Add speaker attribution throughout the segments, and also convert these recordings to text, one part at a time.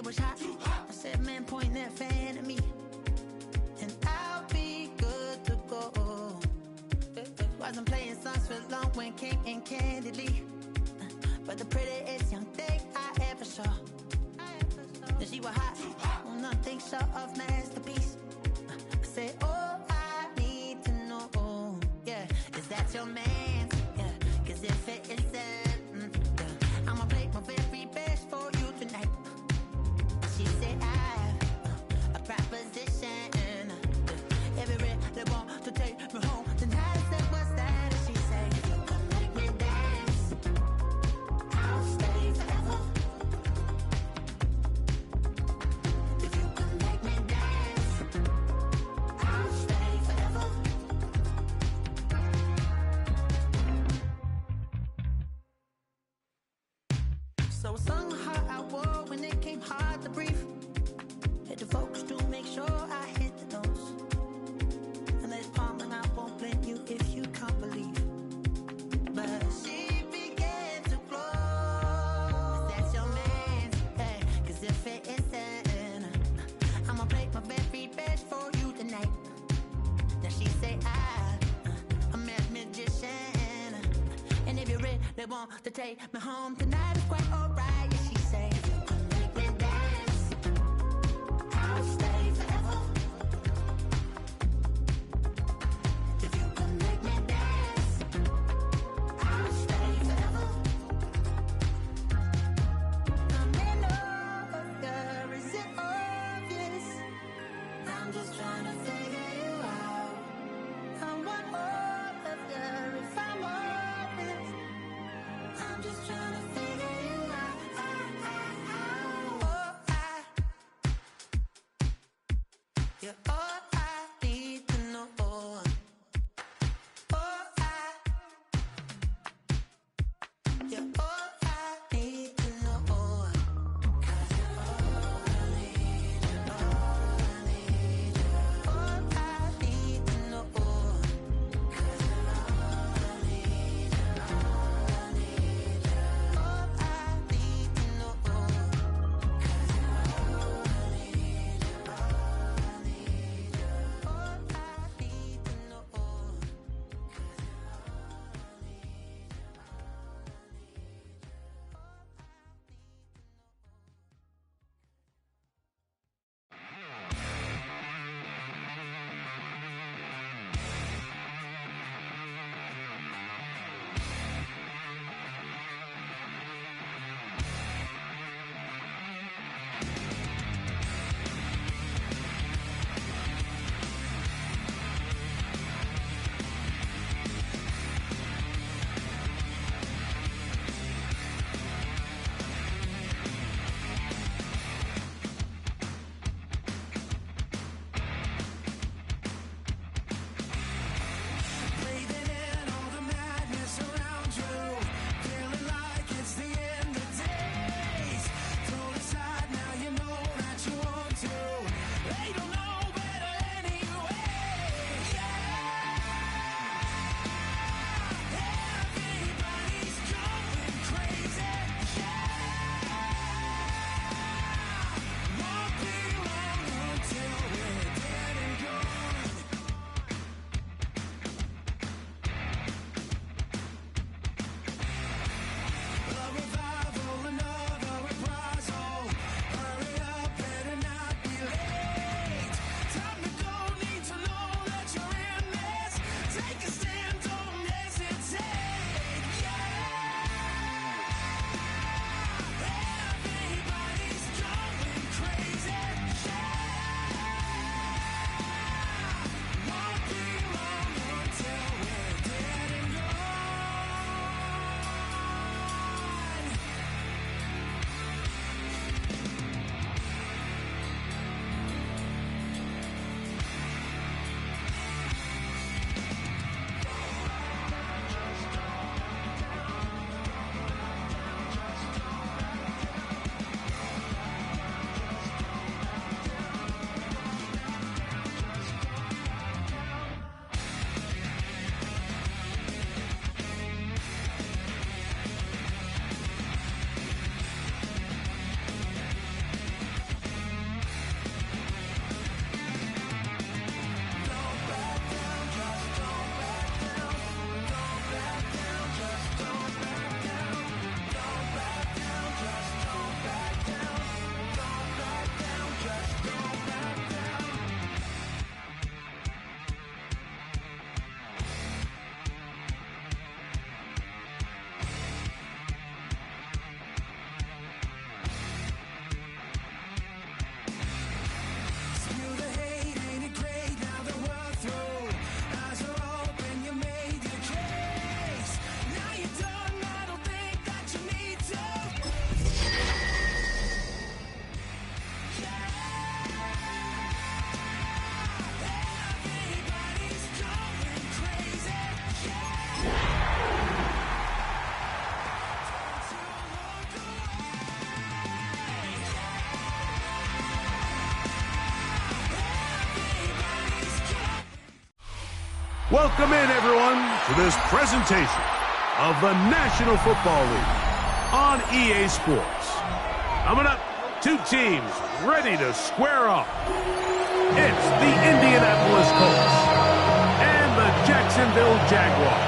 Speaker 1: it was hot. I said, man, point that fan at me, and I'll be good to go. Wasn't playing songs for long when came in candidly, but the prettiest young thing I ever saw. And she was hot, on nothing short of masterpiece. I said, oh, I need to know, yeah, is that your man? Yeah, cause if it isn't, yeah, I'ma play my very best for you tonight. She said, I have a proposition, every really want to take me home tonight. I said, what's that? And she said, if you can make me dance, I'll stay forever. If you can make me dance, I'll stay forever. So I sung how I wore when it came hard to breathe. Had to focus to make sure I hit the notes. And there's palm and I won't blame you if you can't believe. But she began to glow. That's your man, hey, cause if it isn't, I'ma play my very best for you tonight. Now she say I'm a magician, and if you really want to take me home tonight, it's quite alright. Yeah, she say, if you can make me dance, I'll stay forever. If you can make me dance, I'll stay forever. I'm in love, yeah, is it obvious? I'm just trying to figure you out. I want all of you if I'm honest. I'm just trying to figure you
Speaker 2: Welcome in, everyone, to this presentation of the National Football League on EA Sports. Coming up, two teams ready to square off. It's the Indianapolis Colts and the Jacksonville Jaguars.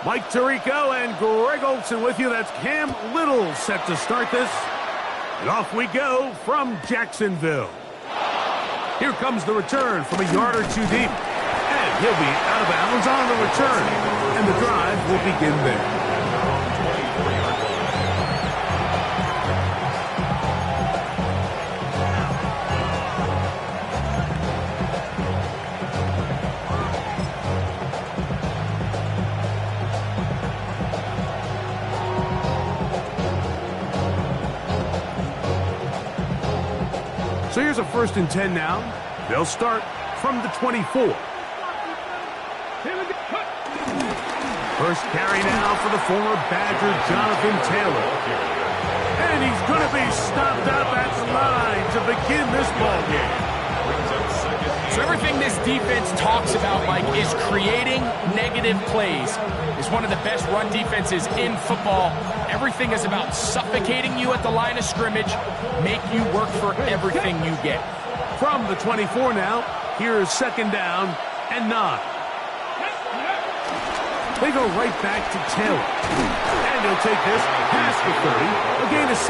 Speaker 2: Mike Tirico and Greg Olsen with you. That's Cam Little set to start this. And off we go from Jacksonville. Here comes the return from a yard or two deep. And he'll be out of bounds on the return. And the drive will begin there. So here's a 1st and 10 now. They'll start from the 24. First carry now for the former Badger, Jonathan Taylor. And he's going to be stopped up at the line to begin this ball game.
Speaker 3: So everything this defense talks about, Mike, is creating negative plays. It's one of the best run defenses in football. Everything is about suffocating you at the line of scrimmage, make you work for everything you get.
Speaker 2: From the 24 now, here's 2nd down and 9. They go right back to Taylor. And he'll take this past the 30, a gain of 6,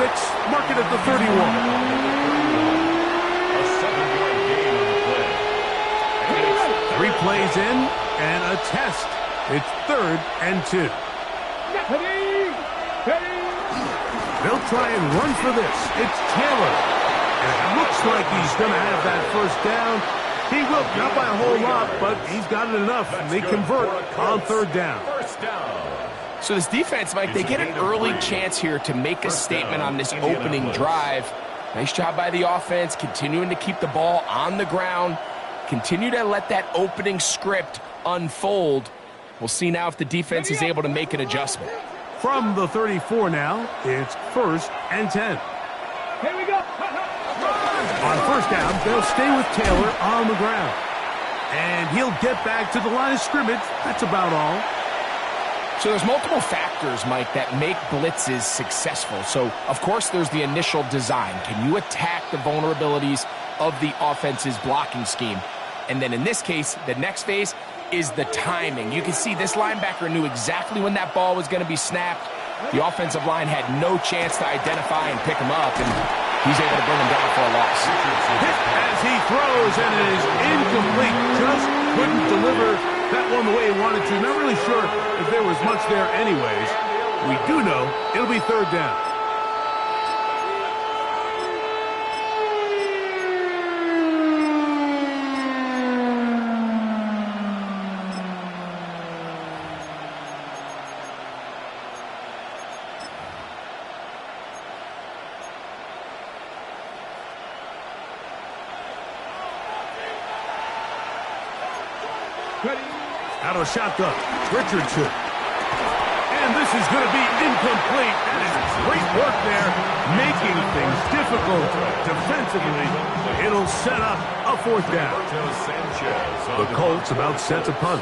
Speaker 2: mark it at the 31.
Speaker 4: A 7-yard gain on the play.
Speaker 2: 3 plays in and a test. It's 3rd and 2. They'll try and run for this. It's Taylor. And it looks like he's going to have that 1st down. He will, not by a whole lot, but he's got it enough. And they convert on 3rd down.
Speaker 3: So this defense, Mike, they get an early chance here to make a statement on this opening drive. Nice job by the offense, continuing to keep the ball on the ground. Continue to let that opening script unfold. We'll see now if the defense is able to make an adjustment.
Speaker 2: From the 34 now, it's 1st and 10.
Speaker 5: Here we go.
Speaker 2: On 1st down, they'll stay with Taylor on the ground. And he'll get back to the line of scrimmage. That's about all.
Speaker 3: So there's multiple factors, Mike, that make blitzes successful. So, of course, there's the initial design. Can you attack the vulnerabilities of the offense's blocking scheme? And then in this case, the next phase is the timing. You can see this linebacker knew exactly when that ball was going to be snapped. The offensive line had no chance to identify and pick him up, and he's able to bring him down for a loss.
Speaker 2: Hit as he throws, and it is incomplete. Just couldn't deliver that one the way he wanted to. Not really sure if there was much there anyways. We do know it'll be 3rd down. Out of a shotgun, Yr2. And this is going to be incomplete. That is great work there, making things difficult defensively. It'll set up a 4th down. The Colts about set to punt.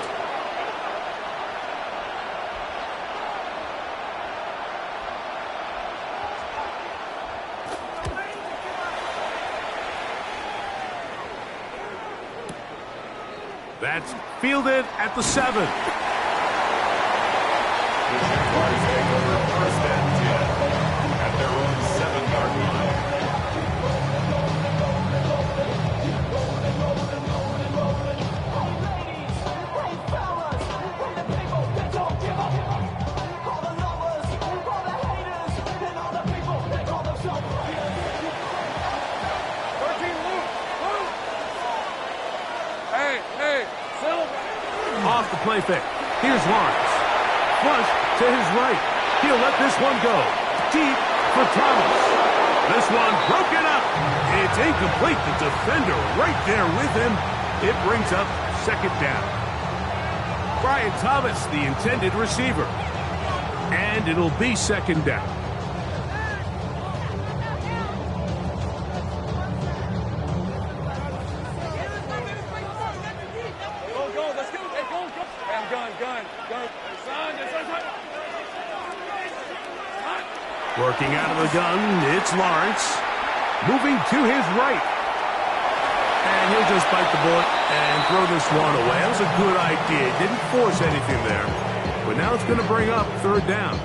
Speaker 2: That's fielded at the 7.
Speaker 4: The Jaguars take over 1st and 10 at their own 7-yard line.
Speaker 5: Ladies, hey fellas, we the people that don't give up.
Speaker 2: the play fake. Here's Lawrence. Flush to his right. He'll let this one go. Deep for Thomas. This one broken up. It's incomplete. The defender right there with him. It brings up second down. Brian Thomas, the intended receiver. And it'll be second down. Working out of the gun, it's Lawrence. Moving to his right. And he'll just bite the bullet and throw this one away. That was a good idea. Didn't force anything there. But now it's going to bring up third down.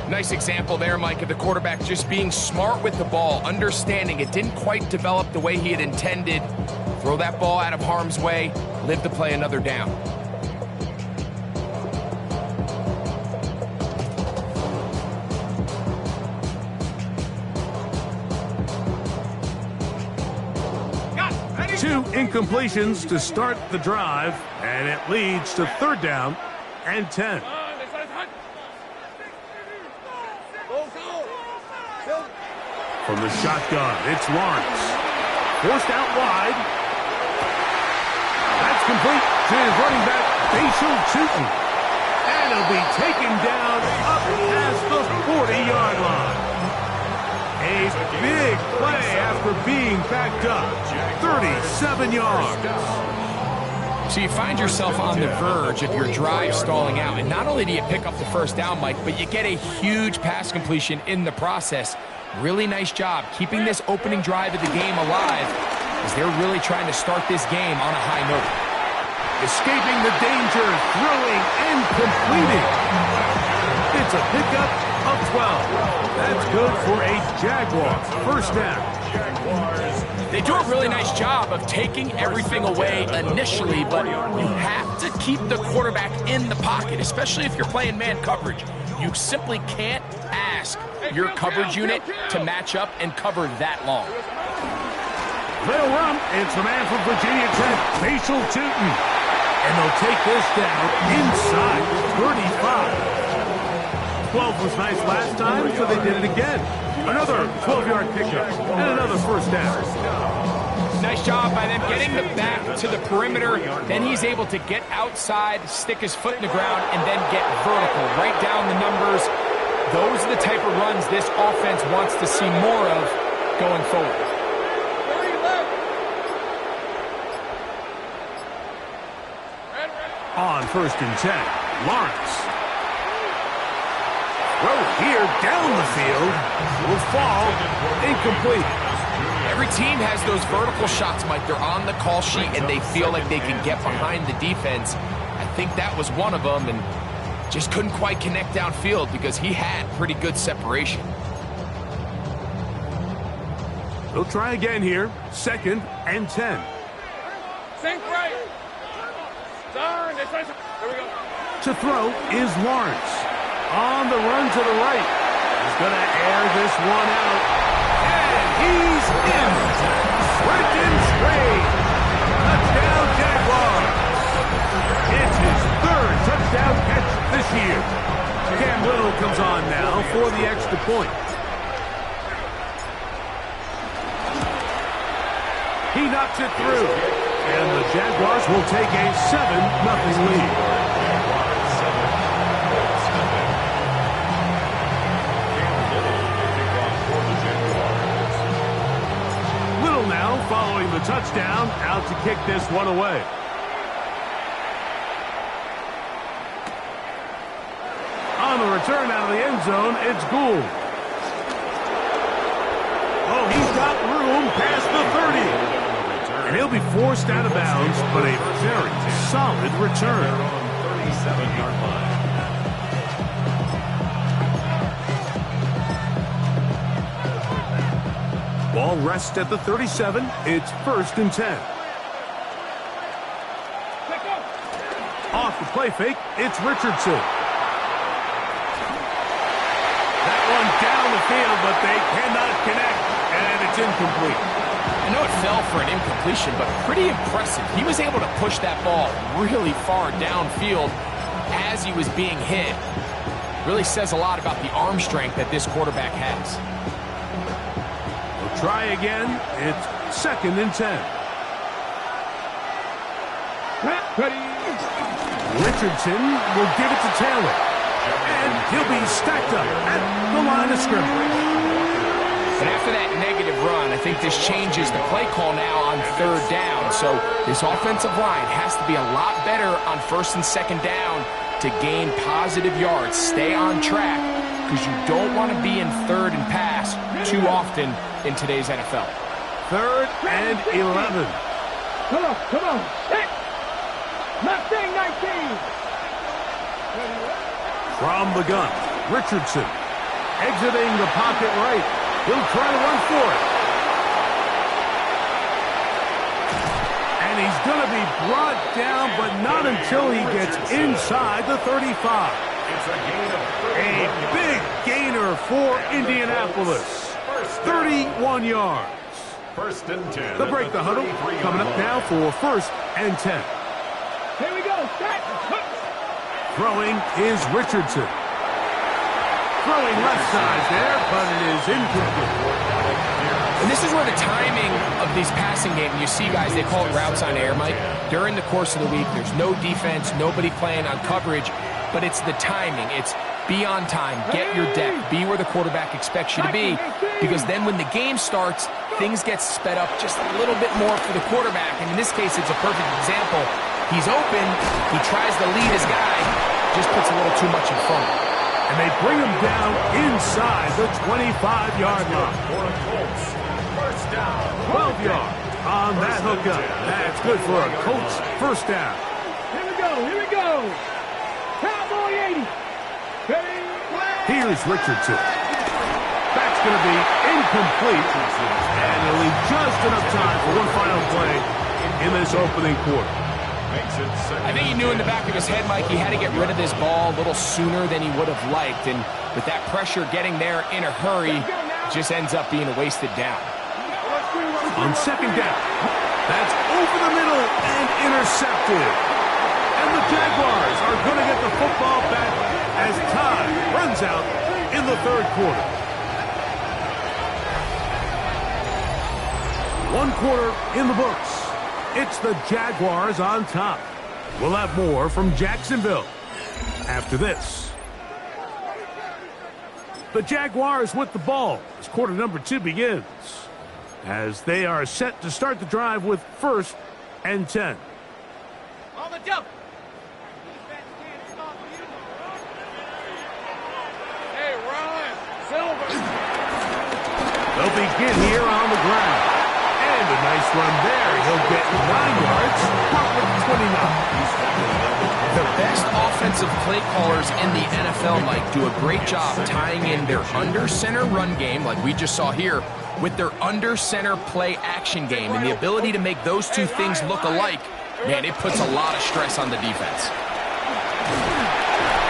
Speaker 3: Nice example there, Mike, of the quarterback just being smart with the ball, understanding it didn't quite develop the way he had intended. Throw that ball out of harm's way, live to play another down.
Speaker 2: Two incompletions to start the drive, and it leads to third down and 10. From the shotgun, it's Lawrence. Forced out wide. That's complete to his running back, Wk9. And he'll be taken down up past the 40-yard line. A big play after being backed up. 37 yards.
Speaker 3: So you find yourself on the verge of your drive stalling out. And not only do you pick up the first down, Mike, but you get a huge pass completion in the process. Really nice job keeping this opening drive of the game alive as they're really trying to start this game on a high note.
Speaker 2: Escaping the danger, throwing and completing. It's a pickup of 12. That's good for a Jaguar first down.
Speaker 3: They do a really nice job of taking everything away initially, but you have to keep the quarterback in the pocket, especially if you're playing man coverage. You simply can't ask your coverage unit to match up and cover that long.
Speaker 2: Little run. It's the man from Virginia Tech, Wk9. And they'll take this down inside 35. 12 was nice last time, so they did it again. Another 12-yard pickup and another first down.
Speaker 3: Nice job by them getting the back to the perimeter. Then he's able to get outside, stick his foot in the ground, and then get vertical. Right down the numbers. Those are the type of runs this offense wants to see more of going forward.
Speaker 2: On first and 10, Lawrence. Throw here down the field. Will fall. Incomplete.
Speaker 3: Every team has those vertical shots, Mike. They're on the call sheet, and they feel like they can get behind the defense. I think that was one of them, and just couldn't quite connect downfield because he had pretty good separation.
Speaker 2: They'll try again here. Second and 10.
Speaker 5: Sink right. Turn. There we go.
Speaker 2: To throw is Lawrence. On the run to the right. He's going to air this one out. And he's in. Brenton straight. Touchdown, Jaguars. It's his third touchdown catch this year. Cam Little comes on now for the extra point. He knocks it through. And the Jaguars will take a 7-0 lead. Now, following the touchdown, out to kick this one away. On the return out of the end zone, it's Gould. Oh, he's got room past the 30. And he'll be forced out of bounds, but a very solid return.
Speaker 4: 37-yard line.
Speaker 2: Ball rests at the 37. It's first and 10. Off the play fake, it's Richardson. That one down the field, but they cannot connect, and it's incomplete.
Speaker 3: And I know it fell for an incompletion, but pretty impressive. He was able to push that ball really far downfield as he was being hit. Really says a lot about the arm strength that this quarterback has.
Speaker 2: We'll try again. It's 2nd and 10. Richardson will give it to Taylor. And he'll be stacked up at the line of scrimmage.
Speaker 3: But after that negative run, I think this changes the play call now on 3rd down. So this offensive line has to be a lot better on 1st and 2nd down to gain positive yards. Stay on track, because you don't want to be in 3rd and pass too often in today's NFL.
Speaker 2: 3rd and 11.
Speaker 5: Come on. Hey! Mustang 19!
Speaker 2: From the gun, Richardson exiting the pocket right. He'll try to run for it. And he's going to be brought down, but not until he gets inside the 35. A big gainer for Indianapolis. 31 yards.
Speaker 4: 1st and 10.
Speaker 2: They'll break the huddle. Coming up now for 1st and 10.
Speaker 5: Here we go.
Speaker 2: Throwing is Richardson. Throwing left side there, but it is incomplete.
Speaker 3: And this is where the timing of these passing games, you see guys, they call it routes on air, Mike. During the course of the week, there's no defense, nobody playing on coverage, but it's the timing. It's be on time, get your depth, be where the quarterback expects you to be, because then when the game starts, things get sped up just a little bit more for the quarterback. And in this case, it's a perfect example. He's open, he tries to lead his guy, just puts a little too much in front.
Speaker 2: And they bring him down inside the 25-yard line. 12 yards on that hookup. That's good for a Colts 1st down.
Speaker 5: Here we go. Cowboy 80.
Speaker 2: Here's Richardson. That's going to be incomplete. And he'll leave just enough time for one final play in this opening quarter.
Speaker 3: I think he knew in the back of his head, Mike, he had to get rid of this ball a little sooner than he would have liked. And with that pressure getting there in a hurry, just ends up being a wasted down.
Speaker 2: On 2nd down, that's over the middle and intercepted. And the Jaguars are going to get the football back as time runs out in the 3rd quarter. 1 quarter in the books. It's the Jaguars on top. We'll have more from Jacksonville after this. The Jaguars with the ball as quarter number 2 begins, as they are set to start the drive with 1st and 10.
Speaker 5: On the jump. Hey, Ron, Silver.
Speaker 2: They'll begin here on the ground. And a nice run there. He'll get 9 yards, probably 29.
Speaker 3: The best offensive play callers in the NFL, Mike, do a great job tying in their under-center run game, like we just saw here, with their under-center play action game. And the ability to make those two things look alike, man, it puts a lot of stress on the defense.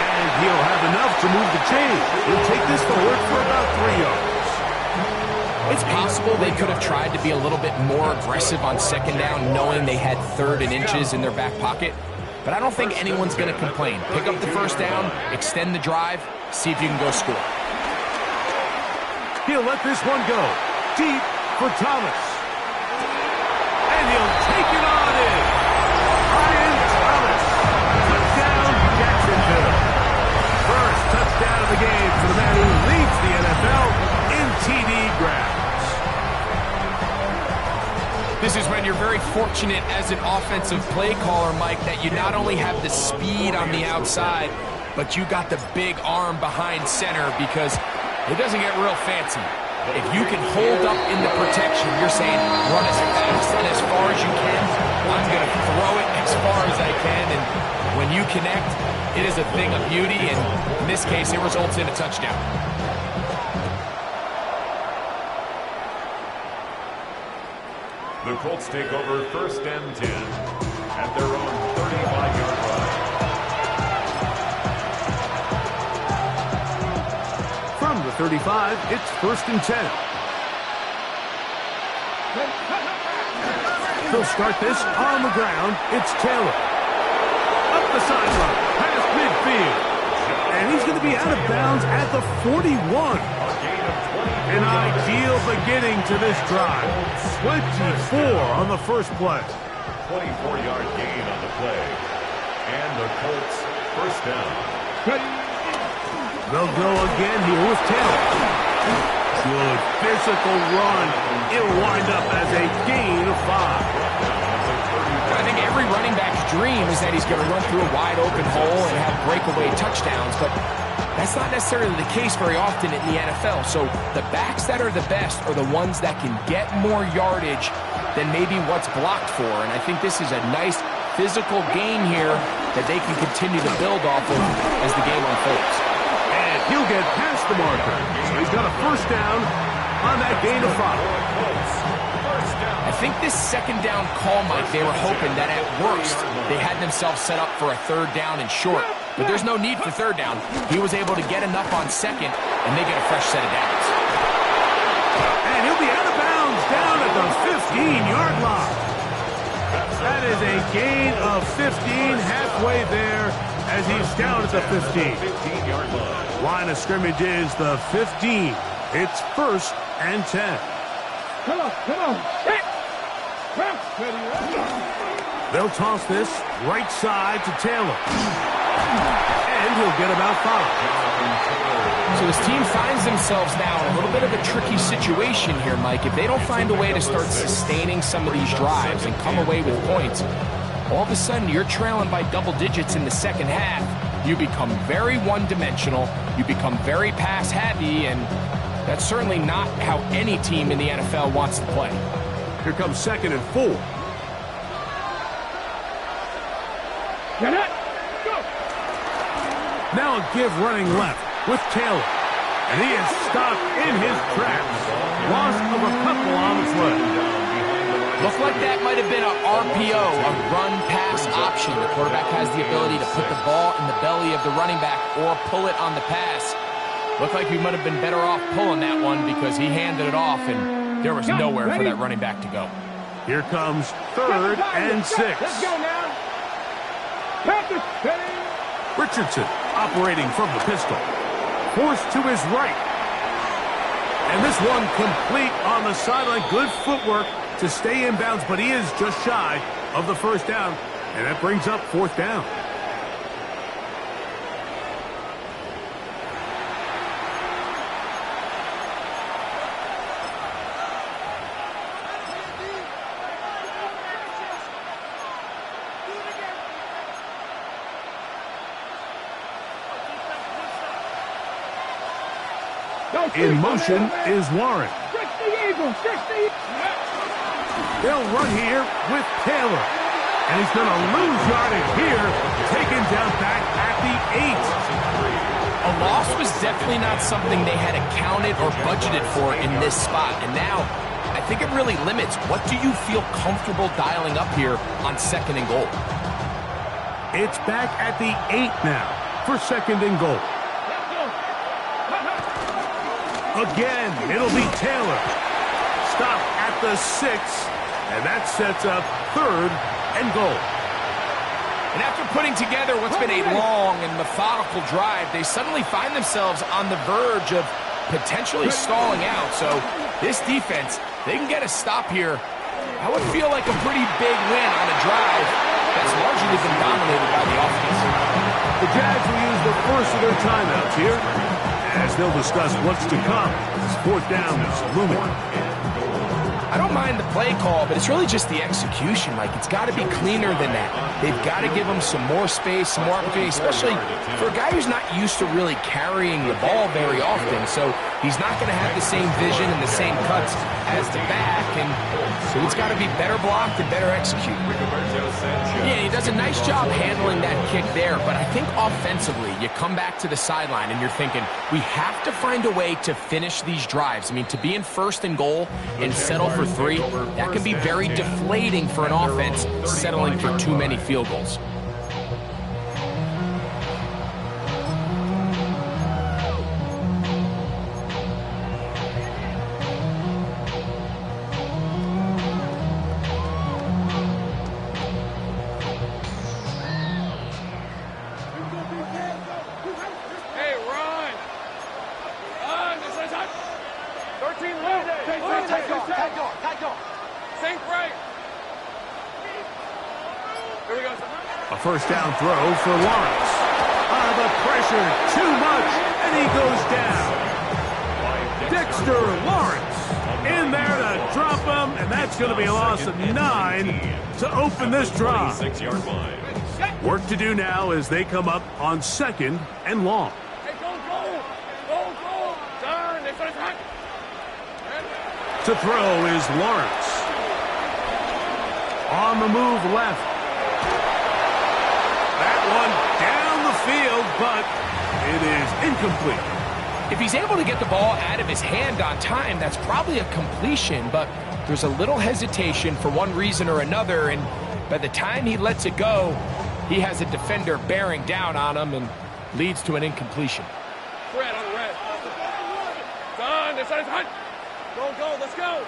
Speaker 2: And he'll have enough to move the chain. He'll take this forward for about 3 yards.
Speaker 3: It's possible they could have tried to be a little bit more aggressive on 2nd down, knowing they had 3rd and inches in their back pocket. But I don't think anyone's going to complain. Pick up the 1st down, extend the drive, see if you can go score.
Speaker 2: He'll let this one go deep for Thomas. And he'll take it on in. Brian Thomas. Touchdown, Jacksonville. First touchdown of the game for the man who leads the NFL in TD grabs.
Speaker 3: This is when you're very fortunate as an offensive play caller, Mike, that you not only have the speed on the outside, but you got the big arm behind center, because it doesn't get real fancy. If you can hold up in the protection, you're saying run as fast and as far as you can. I'm going to throw it as far as I can, and when you connect, it is a thing of beauty, and in this case, it results in a touchdown.
Speaker 4: The Colts take over 1st and 10 at their own 35-yard line.
Speaker 2: From the 35, it's 1st and 10. They'll start this on the ground. It's Taylor. Up the sideline, past midfield. And he's going to be out of bounds at the 41. An ideal beginning to this drive. 24 on the first play.
Speaker 4: 24-yard gain on the play. And the Colts first down.
Speaker 2: They'll go again here with Taylor. Good physical run. It'll wind up as a gain of 5.
Speaker 3: I think every running back's dream is that he's going to run through a wide open hole and have breakaway touchdowns, but that's not necessarily the case very often in the NFL. So the backs that are the best are the ones that can get more yardage than maybe what's blocked for. And I think this is a nice physical gain here that they can continue to build off of as the game unfolds.
Speaker 2: And he'll get past the marker. So he's got a first down on that gain of 5.
Speaker 3: I think this second down call, Mike, they were hoping that at worst they had themselves set up for a third down and short. But there's no need for third down. He was able to get enough on second, and they get a fresh set of downs.
Speaker 2: And he'll be out of bounds down at the 15-yard line. That is a gain of 15 halfway there as he's down at the 15.
Speaker 4: 15-yard line.
Speaker 2: Line of scrimmage is the 15. It's first and 10.
Speaker 5: Come on, come on. Hit.
Speaker 2: They'll toss this right side to Taylor. And he'll get about 5.
Speaker 3: So this team finds themselves now in a little bit of a tricky situation here, Mike. If they don't find a way to start sustaining some of these drives and come away with points, all of a sudden you're trailing by double digits in the second half. You become very one-dimensional. You become very pass-heavy, and that's certainly not how any team in the NFL wants to play.
Speaker 2: Here comes second and 4.
Speaker 5: Get it. Go.
Speaker 2: Now a give running left with Taylor. And he is stopped in his tracks. Loss of a couple on the play.
Speaker 3: Looked like that might have been a RPO, a run-pass option. The quarterback has the ability to put the ball in the belly of the running back or pull it on the pass. Looked like he might have been better off pulling that one because he handed it off, and there was nowhere for that running back to go.
Speaker 2: Here comes third and 6.
Speaker 5: Let's go now. Practice.
Speaker 2: Richardson operating from the pistol. Forced to his right. And this one complete on the sideline. Good footwork to stay in bounds, but he is just shy of the first down. And that brings up fourth down. In motion is Warren. They'll run here with Taylor. And he's going to lose yardage here. Taken down back at the 8.
Speaker 3: A loss was definitely not something they had accounted or budgeted for in this spot. And now, I think it really limits what do you feel comfortable dialing up here on second and goal.
Speaker 2: It's back at the 8 now for second and goal. Again, it'll be Taylor. Stop at the 6, and that sets up third and goal.
Speaker 3: And after putting together what's been a long and methodical drive, they suddenly find themselves on the verge of potentially stalling out. So this defense, they can get a stop here. That would feel like a pretty big win on a drive that's largely been dominated by the offense.
Speaker 2: The Jags will use the first of their timeouts here, as they'll discuss what's to come. This fourth down is looming.
Speaker 3: I don't mind the play call, but it's really just the execution. Like, it's got to be cleaner than that. They've got to give him some more space, some more opportunity, especially for a guy who's not used to really carrying the ball very often. So he's not going to have the same vision and the same cuts as the back, and so it's got to be better blocked and better executed. Yeah, he does a nice job handling that kick there, but I think offensively, you come back to the sideline and you're thinking, we have to find a way to finish these drives. I mean, to be in first and goal and settle for 3, that can be very deflating for an offense settling for too many field goals.
Speaker 2: A first down throw for Lawrence. The pressure, too much, and he goes down. Dexter Lawrence in there to drop him, and that's going to be a loss of 9 to open this drive. Work to do now as they come up on 2nd and long.
Speaker 5: Hey, go. Turn.
Speaker 2: To throw is Lawrence. On the move left. That one down the field, but it is incomplete.
Speaker 3: If he's able to get the ball out of his hand on time, that's probably a completion, but there's a little hesitation for one reason or another, and by the time he lets it go, he has a defender bearing down on him and leads to an incompletion.
Speaker 5: Red on the red. Done. This is hot. Go. Let's go.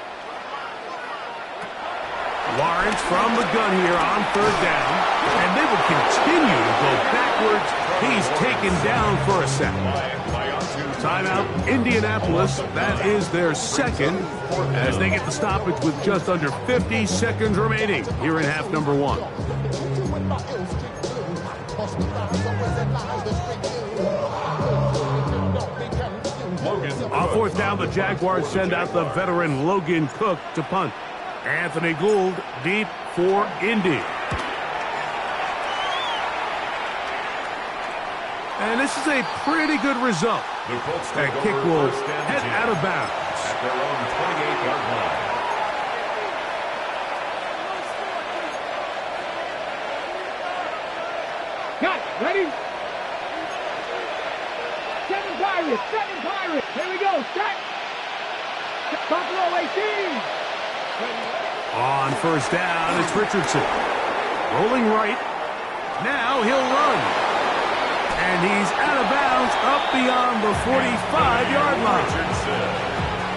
Speaker 2: Lawrence from the gun here on 3rd down, and they will continue to go backwards. He's taken down for a sack. Timeout, Indianapolis. That is their 2nd as they get the stoppage with just under 50 seconds remaining here in half number 1. On 4th down, the Jaguars send out the veteran Logan Cook to punt. Anthony Gould deep for Indy. And this is a pretty good result.
Speaker 4: The Colts
Speaker 2: That
Speaker 4: take
Speaker 2: kick
Speaker 4: over
Speaker 2: will
Speaker 4: first and
Speaker 2: head
Speaker 4: 10
Speaker 2: out of bounds.
Speaker 4: at their own 28-yard line.
Speaker 5: Cut. Ready? 7 Pirates. Here we go. Set. Buffalo 18.
Speaker 2: On 1st down, it's Richardson. Rolling right. Now he'll run. And he's out of bounds up beyond the 45-yard line.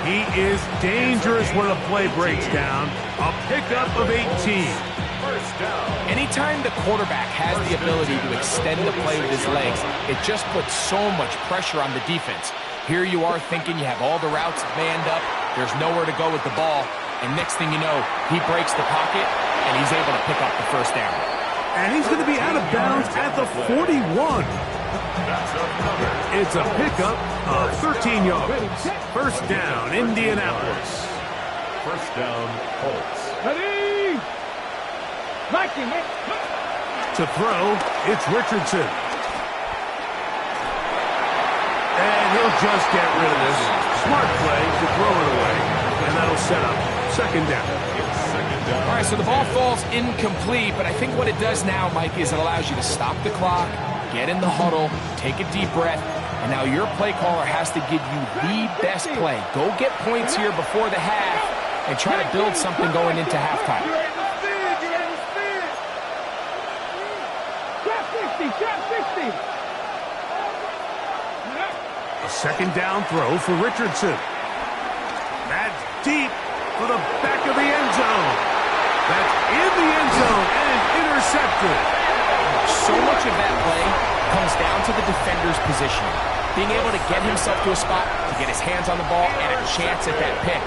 Speaker 2: He is dangerous when a play breaks down. A pickup of 18.
Speaker 3: Anytime the quarterback has the ability to extend the play with his legs, it just puts so much pressure on the defense. Here you are thinking you have all the routes manned up, there's nowhere to go with the ball, and next thing you know, he breaks the pocket, and he's able to pick up the first down.
Speaker 2: And he's going to be out of bounds at the 41. It's a pickup of 13 yards. First down, Indianapolis.
Speaker 4: First down, Colts.
Speaker 5: Ready? Viking.
Speaker 2: To throw, it's Richardson. And he'll just get rid of this. Smart play to throw it away. And that'll set up 2nd down.
Speaker 3: All right, so the ball falls incomplete, but I think what it does now, Mike, is it allows you to stop the clock, get in the huddle, take a deep breath, and now your play caller has to give you the best play. Go get points here before the half and try to build something going into halftime.
Speaker 5: Trap 60.
Speaker 2: A 2nd down throw for Richardson. That's deep for the back of the end zone. That's in the end zone and intercepted.
Speaker 3: So much of that play comes down to the defender's position. Being able to get himself to a spot, to get his hands on the ball, and a chance at that pick.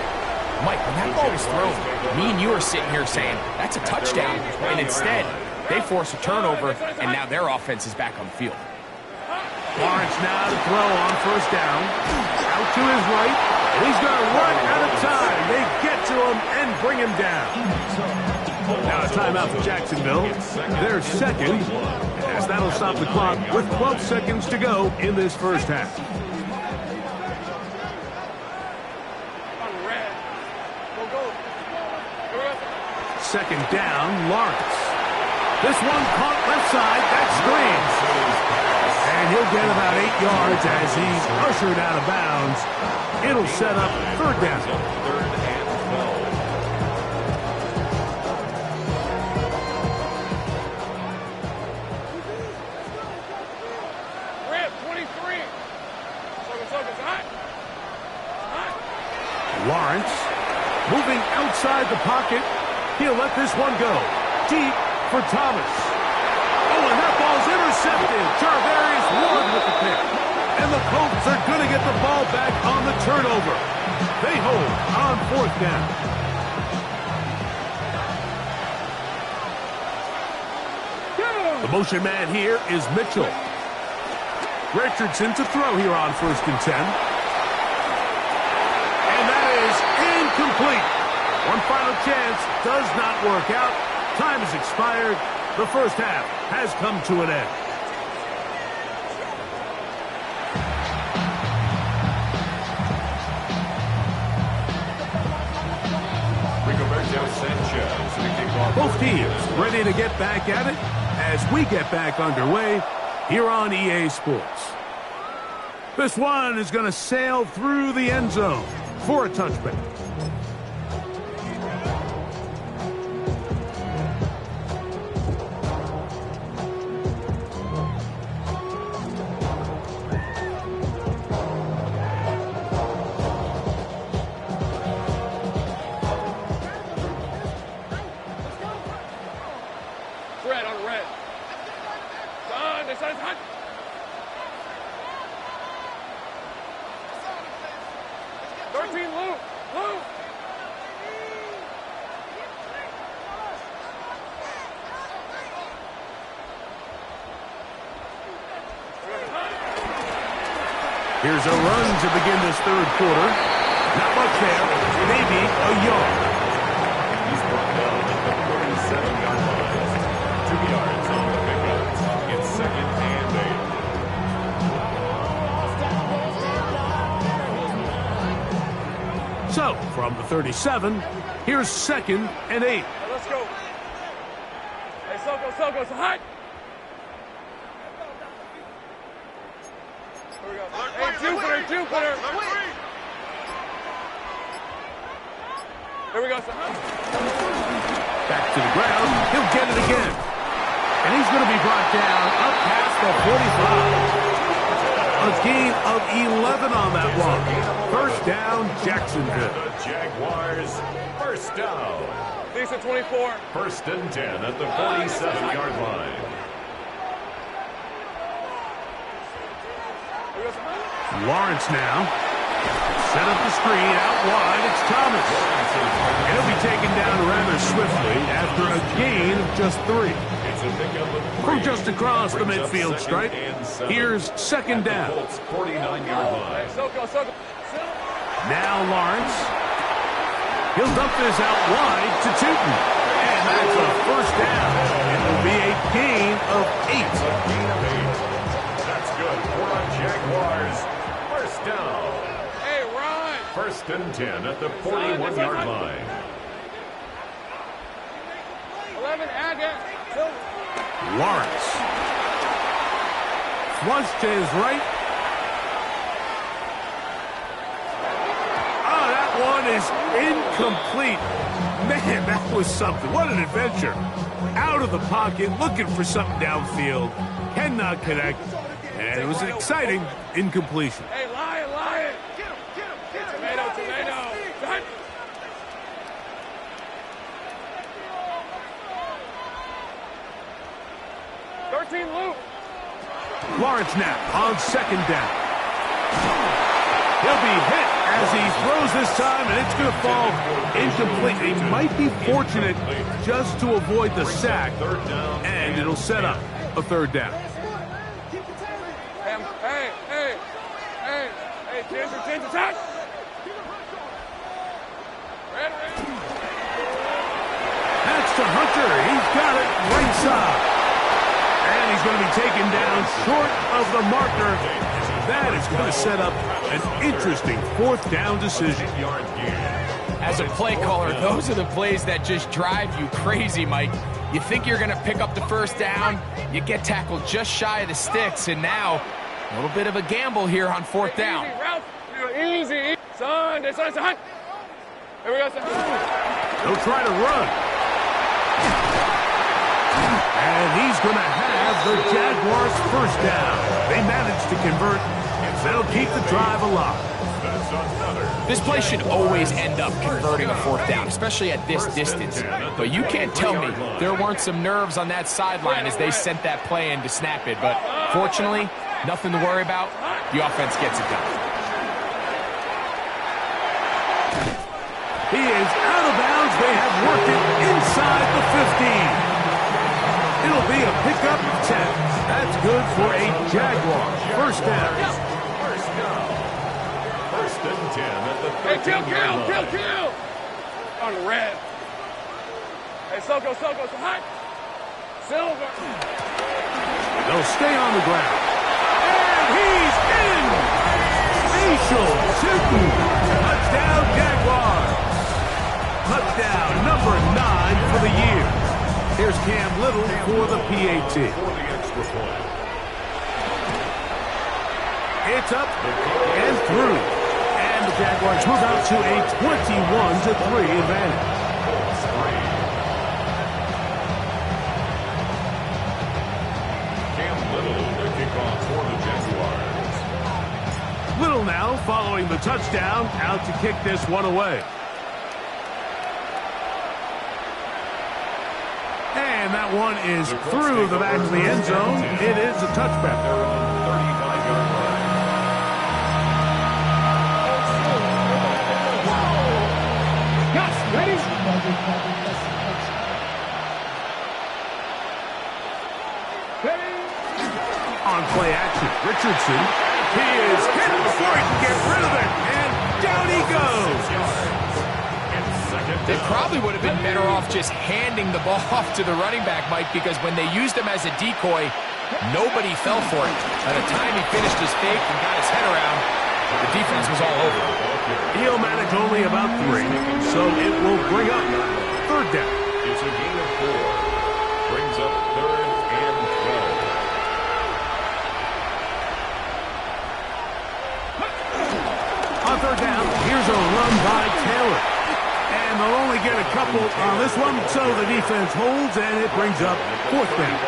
Speaker 3: Mike, when that ball was thrown, me and you are sitting here saying, that's a touchdown. And instead, they force a turnover, and now their offense is back on the field.
Speaker 2: Lawrence now to throw on 1st down. Out to his right. And he's going to run out of time. They get to him and bring him down. Now a timeout for Jacksonville. Their 2nd, as that'll stop the clock with 12 seconds to go in this first half. Second down, Lawrence. This one caught left side. That screams. And he'll get about 8 yards as he's ushered out of bounds. It'll set up 3rd down.
Speaker 4: 3rd and 12.
Speaker 5: Red 23. It's hot.
Speaker 2: Lawrence moving outside the pocket. He'll let this one go. Deep for Thomas. Oh, and that ball's intercepted. Charvarius Ward with the pick. And the Colts are going to get the ball back on the turnover. They hold on 4th down.
Speaker 5: Go!
Speaker 2: The motion man here is Mitchell. Richardson to throw here on 1st and 10. And that is incomplete. One final chance does not work out. Time has expired. The first half has come to an end. Both teams ready to get back at it as we get back underway here on EA Sports. This one is going to sail through the end zone for a touchback.
Speaker 5: Red on red. Son, this is hot. Loop.
Speaker 2: Here's a run to begin this third quarter. Not much there, maybe a yard.
Speaker 4: He's brought down at the 37-yard line. 2 yards on the pickup. It's 2nd and 8.
Speaker 2: So, from the 37, here's 2nd and 8.
Speaker 5: Let's go. Hey, Soko, it's hot. Here we go. Hey, Jupiter. Here we go, son.
Speaker 2: Back to the ground. He'll get it again. And he's going to be brought down up past the 45. A gain of 11 on that one. First down, Jacksonville.
Speaker 4: The Jaguars, first down.
Speaker 5: Decent 24.
Speaker 4: 1st and 10 at the 47-yard line.
Speaker 2: Lawrence now. Set up the screen out wide. It's Thomas. And he'll be taken down rather swiftly after a gain of just 3.
Speaker 4: It's a pickup of 3.
Speaker 2: From just across the midfield stripe, here's 2nd down.
Speaker 4: Colts 49-yard line.
Speaker 5: Soko.
Speaker 2: Now Lawrence. He'll dump this out wide to Tootin. And that's a first down. It will be a gain of 8.
Speaker 4: A gain of 8. That's good for our Jaguars. First down.
Speaker 5: Hey, Ron.
Speaker 4: 1st and 10 at the 41-yard line.
Speaker 5: 11, Agate.
Speaker 2: Lawrence. Flush to his right. Oh, that one is incomplete. Man, that was something. What an adventure. Out of the pocket, looking for something downfield. Cannot connect. And it was an exciting incompletion.
Speaker 5: Hey, Lion. Get him. Tomato. Done. Loop.
Speaker 2: Lawrence now on 2nd down. He'll be hit as he throws this time, and it's going to fall incomplete. He might be fortunate just to avoid the sack, and it'll set up a 3rd down.
Speaker 5: Hey, Ginger, touch! Red.
Speaker 2: That's to Hunter. He's got it right side. And he's going to be taken down short of the marker. That is going to set up an interesting 4th down decision.
Speaker 3: As a play caller, those are the plays that just drive you crazy, Mike. You think you're going to pick up the first down, you get tackled just shy of the sticks, and now a little bit of a gamble here on 4th down.
Speaker 5: Easy, Ralph. Easy. Son. Here we go, son.
Speaker 2: He'll try to run. And he's going to have the Jaguars first down. They managed to convert. They'll keep the drive alive.
Speaker 3: This play should always end up converting a 4th down, especially at this distance. But you can't tell me there weren't some nerves on that sideline as they sent that play in to snap it. But fortunately, nothing to worry about. The offense gets it done.
Speaker 2: He is out of bounds. They have worked it inside the 15. It'll be a Pick up 10. That's good for a Jaguar. First down.
Speaker 4: First and 10 at the 13-yard line.
Speaker 5: Kill! On the red. Hey, Soko, hot. Silver.
Speaker 2: They'll stay on the ground. And he's in! Facial shooting. Touchdown, Jaguars. Touchdown number 9 for the year. Here's Cam Little for the PAT.
Speaker 4: For the extra point.
Speaker 2: It's up and through. And the Jaguars move out to a 21-3 advantage.
Speaker 4: Cam Little, the kickoff for the Jaguars.
Speaker 2: Little now following the touchdown, out to kick this one away. And that one is through the back of the end zone. It is a touchback.
Speaker 4: They're on 35-yard line.
Speaker 5: Yes, ready?
Speaker 2: On play action, Richardson. He is hit before he can get rid of it. And down he goes.
Speaker 3: They probably would have been better off just handing the ball off to the running back, Mike, because when they used him as a decoy, nobody fell for it. By the time he finished his fake and got his head around, the defense was all over him.
Speaker 2: He'll manage only about 3, so it will bring up third down.
Speaker 4: It's a gain of 4. Brings up 3rd and 12.
Speaker 2: On third down, here's a run by Taylor. And they'll only get a couple on this one, so the defense holds, and it brings up 4th down.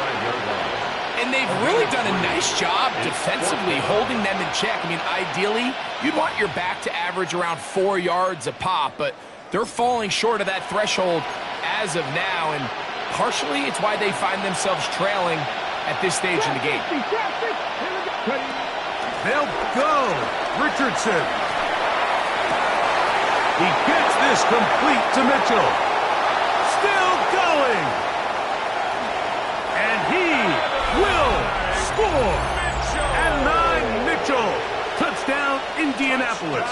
Speaker 3: And they've really done a nice job defensively holding them in check. I mean, ideally, you'd want your back to average around 4 yards a pop, but they're falling short of that threshold as of now, and partially it's why they find themselves trailing at this stage in the game.
Speaker 2: They'll go. Richardson. He gets this complete to Mitchell. Still going. And he will score. And 9, Mitchell. Touchdown, Indianapolis.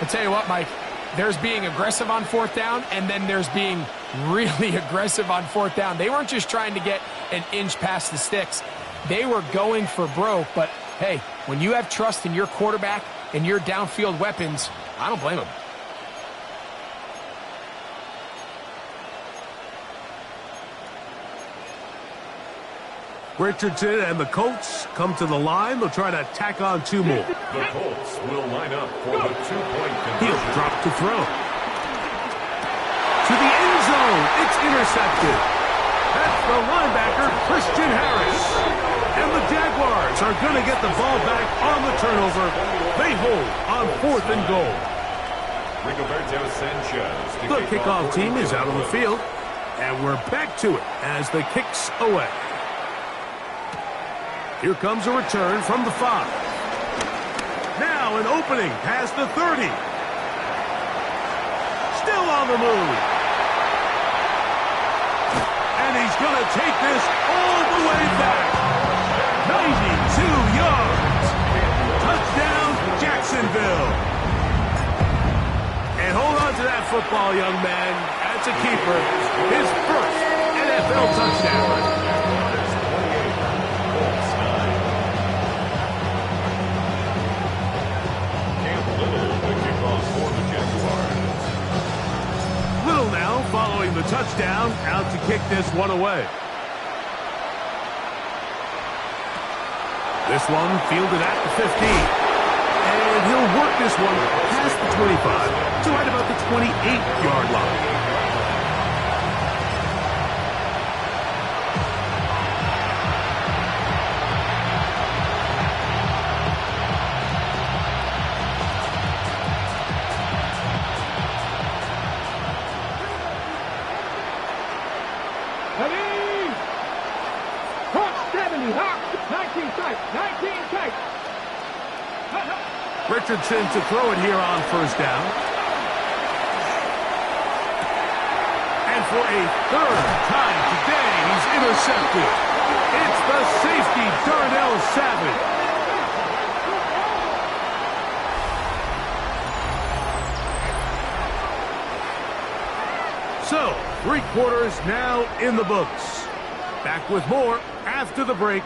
Speaker 3: I'll tell you what, Mike, there's being aggressive on 4th down, and then there's being really aggressive on 4th down. They weren't just trying to get an inch past the sticks. They were going for broke, but hey, when you have trust in your quarterback and your downfield weapons, I don't blame them.
Speaker 2: Richardson and the Colts come to the line. They'll try to tack on 2 more.
Speaker 4: The Colts will line up for the 2-point
Speaker 2: He'll
Speaker 4: conversion.
Speaker 2: drop to throw. To the end zone. It's intercepted. That's the linebacker, Christian Harris. And the Jaguars are going to get the ball back on the turnover. They hold on 4th and goal.
Speaker 4: Rigoberto Sanchez.
Speaker 2: The kickoff team is out on the field. And we're back to it as the kick's away. Here comes a return from the 5. Now an opening past the 30. Still on the move. And he's going to take this all the way back. 92 yards. Touchdown, Jacksonville. And hold on to that football, young man. That's a keeper. His first NFL touchdown. Little now following the touchdown, out to kick this one away. This one fielded at the 15. And he'll work this one past the 25 to right about the 28-yard line. Richardson to throw it here on first down. And for a third time today, he's intercepted. It's the safety, Darnell Savage. So, 3 quarters now in the books. Back with more after the break.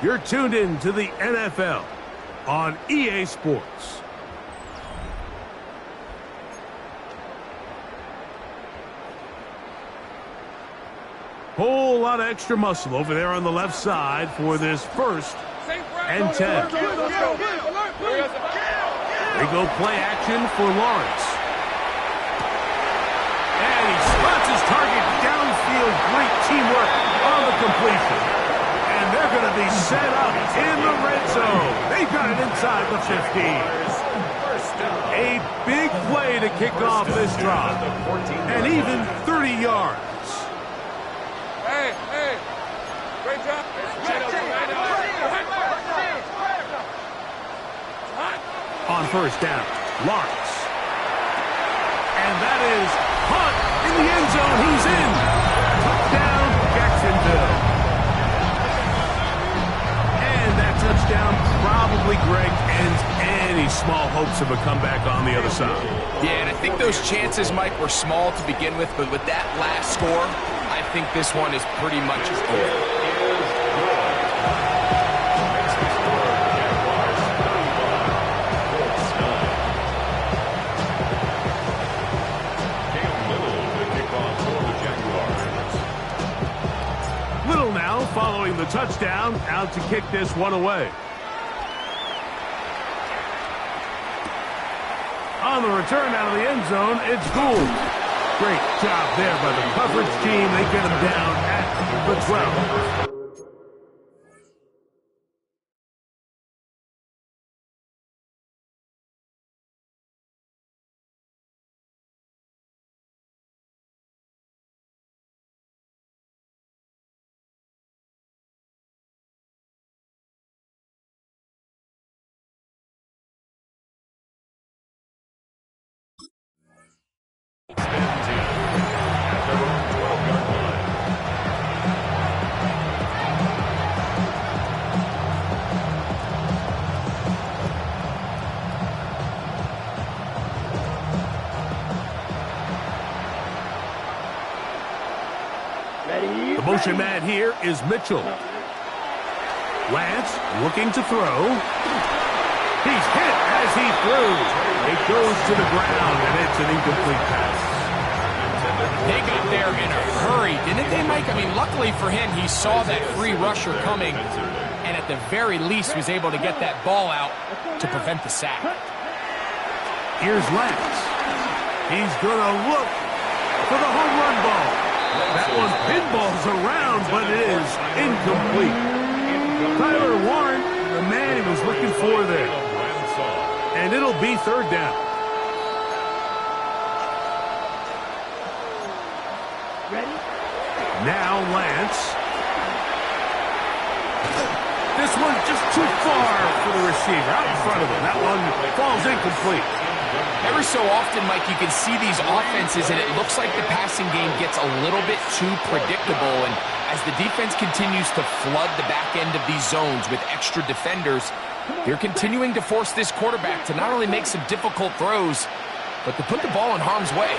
Speaker 2: You're tuned in to the NFL on EA Sports. Whole lot of extra muscle over there on the left side for this 1st and 10. They go play action for Lawrence. And he spots his target downfield. Great teamwork on the completion. And they're going to be set up in the red zone. They've got it inside the 15. A big play to kick off this drive. And even 30 yards.
Speaker 5: Hey, great job.
Speaker 2: On 1st down, Lawrence. And that is Hunt in the end zone. He's in. Touchdown, Jacksonville. And that touchdown probably, Greg, ends any small hopes of a comeback on the other side.
Speaker 3: Yeah, and I think those chances, Mike, were small to begin with, but with that last score, I think this one is pretty much as good.
Speaker 2: Little now following the touchdown, out to kick this one away. On the return out of the end zone, it's Gould. Great job there by the coverage team. They get him down at the 12. The motion man here is Mitchell. Lance looking to throw. He's hit as he throws. It goes to the ground, and it's an incomplete pass.
Speaker 3: They got there in a hurry, didn't they, Mike? I mean, luckily for him, he saw that free rusher coming, and at the very least was able to get that ball out to prevent the sack.
Speaker 2: Here's Lance. He's going to look for the home run ball. That one pinballs around, but it is incomplete. Tyler Warren, the man he was looking for there. And it'll be 3rd down.
Speaker 1: Ready?
Speaker 2: Now Lance. This one's just too far for the receiver. Out in front of him. That one falls incomplete.
Speaker 3: Every so often, Mike, you can see these offenses, and it looks like the passing game gets a little bit too predictable. And as the defense continues to flood the back end of these zones with extra defenders, they're continuing to force this quarterback to not only make some difficult throws, but to put the ball in harm's way.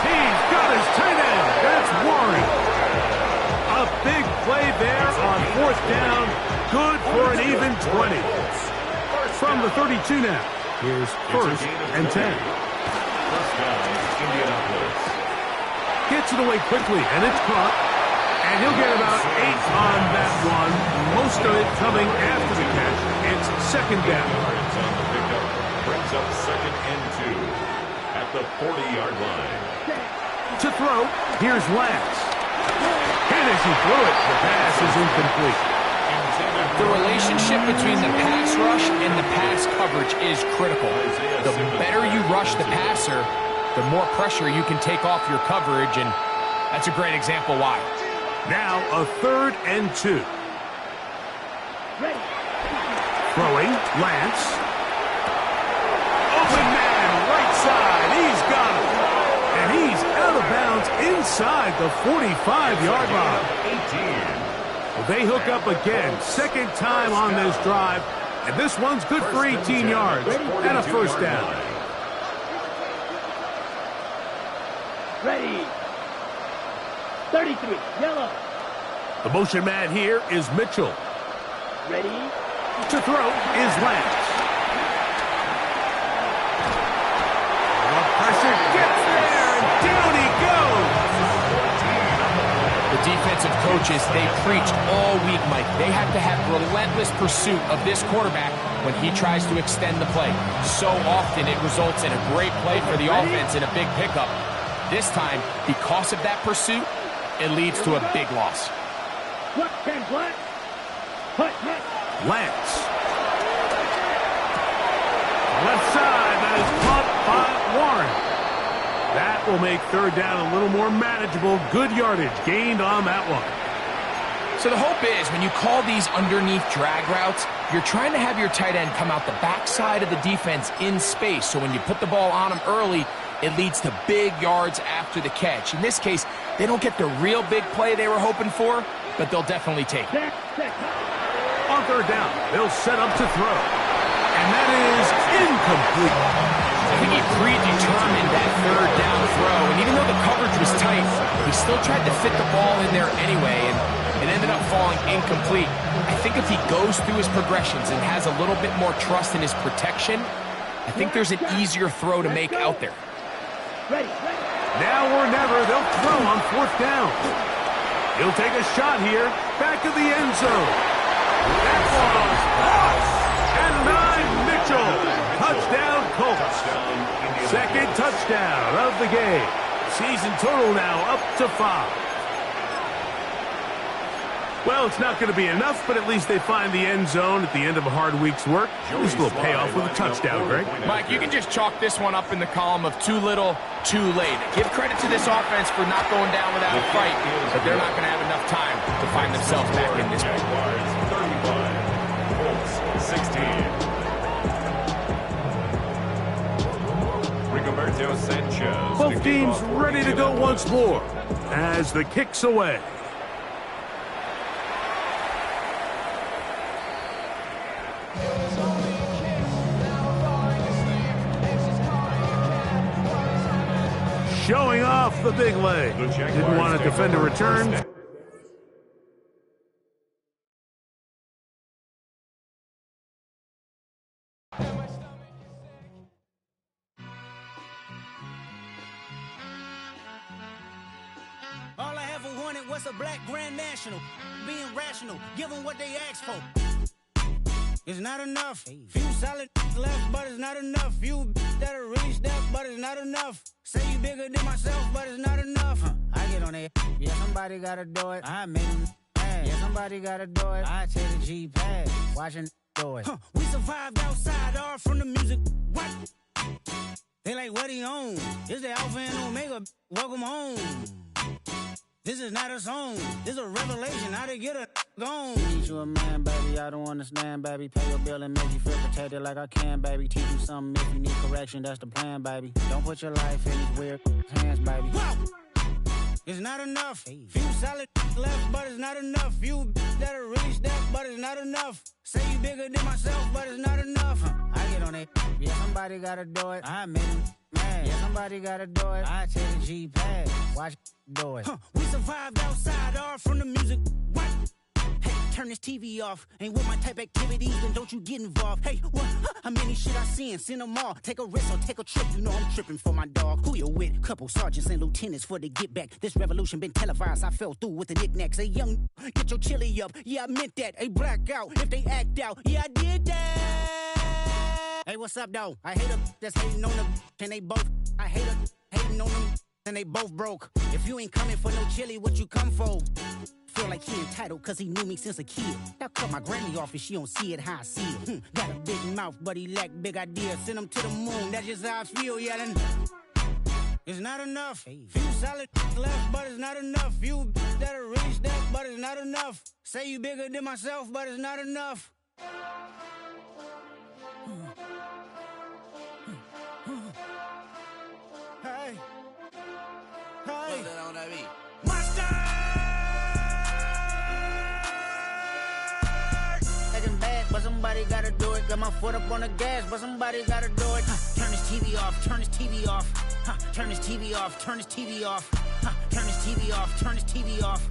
Speaker 2: He's got his tight end. That's Warren. A big play there on 4th down. Good for an even 20. From the 32 now. Here's 1st and 10. Gets it away quickly, and it's caught. And he'll get about 8 on that one. Most of it coming after the catch. It's 2nd down.
Speaker 4: Brings up 2nd and 2 at the 40-yard line.
Speaker 2: To throw, here's Lance. Hit as he threw it. The pass is incomplete.
Speaker 3: The relationship between the pass rush and the pass coverage is critical. The better you rush the passer, the more pressure you can take off your coverage, and that's a great example why.
Speaker 2: Now a 3rd and 2. Throwing, Lance. Open man, right side. He's got it. the 45-yard line.
Speaker 4: 18.
Speaker 2: Well, they hook up again, second time on this drive, and this one's good for 18 yards and a first down.
Speaker 6: Ready. 33, yellow.
Speaker 2: The motion man here is Mitchell.
Speaker 6: Ready.
Speaker 2: To throw is Lance. The pressure gets there, and down he goes.
Speaker 3: The defensive coaches, they preached all week, Mike. They have to have relentless pursuit of this quarterback when he tries to extend the play. So often it results in a great play for the offense and a big pickup. This time, because of that pursuit, it leads to a big loss.
Speaker 2: Lance. Left side, that is caught by Warren. That will make third down a little more manageable. Good yardage gained on that one.
Speaker 3: So the hope is when you call these underneath drag routes, you're trying to have your tight end come out the backside of the defense in space. So when you put the ball on him early, it leads to big yards after the catch. In this case, they don't get the real big play they were hoping for, but they'll definitely take it.
Speaker 2: On third down, they'll set up to throw. And that is incomplete.
Speaker 3: I think he predetermined that third down throw, and even though the coverage was tight, he still tried to fit the ball in there anyway, and it ended up falling incomplete. I think if he goes through his progressions and has a little bit more trust in his protection, I think there's an easier throw to make out there.
Speaker 2: Now or never, they'll throw on fourth down. He'll take a shot here, back of the end zone. That was caught. And 9, Mitchell. Touchdown, Colts. Second touchdown of the game. Season total now up to 5. Well, it's not going to be enough, but at least they find the end zone at the end of a hard week's work. This will pay off with a touchdown, Greg.
Speaker 3: Mike, you can just chalk this one up in the column of too little, too late. Give credit to this offense for not going down without a fight, but they're not going to have enough time to find themselves back in this one.
Speaker 4: 31, Colts 16. Rigoberto Sanchez.
Speaker 2: Both teams ready to go once more as the kick's away. Showing off the big leg. Didn't want to defend a return.
Speaker 7: All I ever wanted was a black Grand National. Being rational, give them what they asked for. It's not enough. Few solid left, but it's not enough. Few that'll really step, but it's not enough. Say you bigger than myself, but it's not enough. I get on it. Yeah, somebody gotta do it. I make them mad. Yeah, somebody gotta do it. I take the G-pad. Watching do it. We survived outside, all from the music. What? They like, what he on? It's the Alpha and Omega. Welcome home. This is not a song. This is a revelation. How to get a gone. Need you a man, baby. I don't understand, baby. Pay your bill and make you feel protected like I can, baby. Teach you something if you need correction. That's the plan, baby. Don't put your life in these weird hands, baby. Whoa! It's not enough. Few solid left, but it's not enough. Few that'll really step, but it's not enough. Say you bigger than myself, but it's not enough. I get on it. Yeah, somebody gotta do it. I make them mad. Yeah, somebody gotta do it. I take the G-pad. Watch do it. We survived outside, all from the music. What? Hey, turn this TV off. Ain't with my type activities, then don't you get involved. Hey, what? How many shit I seen? Send them all. Take a risk or take a trip. You know I'm tripping for my dog. Who you with? Couple sergeants and lieutenants for the get back. This revolution been televised. I fell through with the knickknacks. Hey, young, get your chili up. Yeah, I meant that. Hey, black out if they act out. Yeah, I did that. Hey, what's up, though? I hate a that's hating on them, and they both. I hate a hating on them, and they both broke. If you ain't coming for no chili, what you come for? Feel like he entitled cause he knew me since a kid. Now cut my granny off if she don't see it how I see it. Got a big mouth, but he lack big ideas. Send him to the moon, that's just how I feel, yelling. It's not enough. Few solid left, but it's not enough. Few that'll really step, but it's not enough. Say you bigger than myself, but it's not enough. Hey. Hey. Monster! Acting bad, but somebody gotta do it. Got my foot up on the gas, but somebody gotta do it. Turn this TV off, turn this TV off. Turn this TV off, turn this TV off. Turn this TV off, turn this TV off.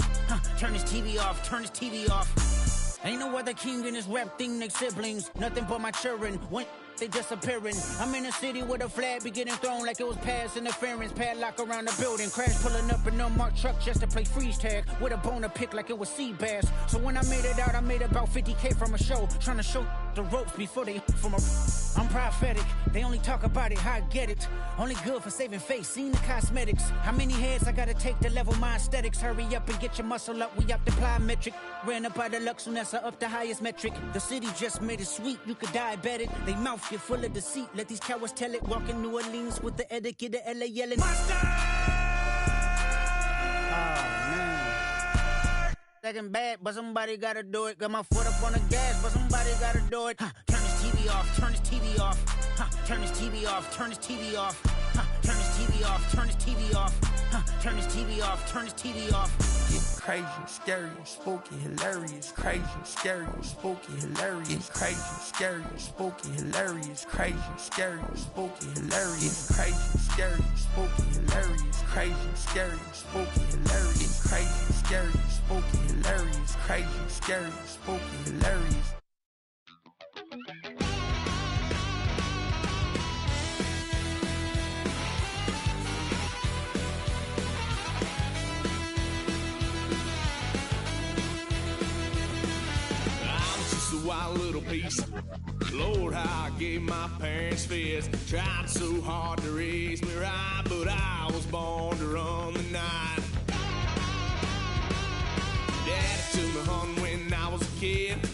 Speaker 7: Turn this TV off, turn this TV off. Ain't no other king in this rap thing, they siblings. Nothing but my children. When they disappearing. I'm in a city where the flag be getting thrown like it was past interference. Padlock around the building. Crash pulling up an unmarked truck just to play freeze tag. With a bone to pick like it was sea bass. So when I made it out, I made about 50K from a show. Trying to show the ropes before they from a... I'm prophetic. They only talk about it, how I get it. Only good for saving face, seen the cosmetics. How many heads I gotta take to level my aesthetics? Hurry up and get your muscle up, we up the plyometric. Ran up out of luck, soon as I up the highest metric. The city just made it sweet, you could diabetic. They mouth get full of deceit, let these cowards tell it. Walk in New Orleans with the etiquette of LA yelling Monster! Oh man. Second bad, but somebody gotta do it. Got my foot up on the gas, but somebody gotta do it. Turn this TV off, turn this TV off. Turn this TV off, turn this TV off. Turn this TV off, turn this TV off. Turn this TV off, turn this TV off.
Speaker 8: It's crazy, scary, spooky, hilarious. Crazy, scary, spooky, hilarious. Crazy, scary, spooky, hilarious. Crazy, scary, spooky, hilarious. Crazy, scary, spooky, hilarious. Crazy, scary, spooky, hilarious. Crazy, scary, spooky, hilarious. Crazy, scary, spooky, hilarious.
Speaker 9: Wild little piece. Lord, how I gave my parents fist. Tried so hard to raise me right, but I was born to run the night. Daddy took me hunting when I was a kid.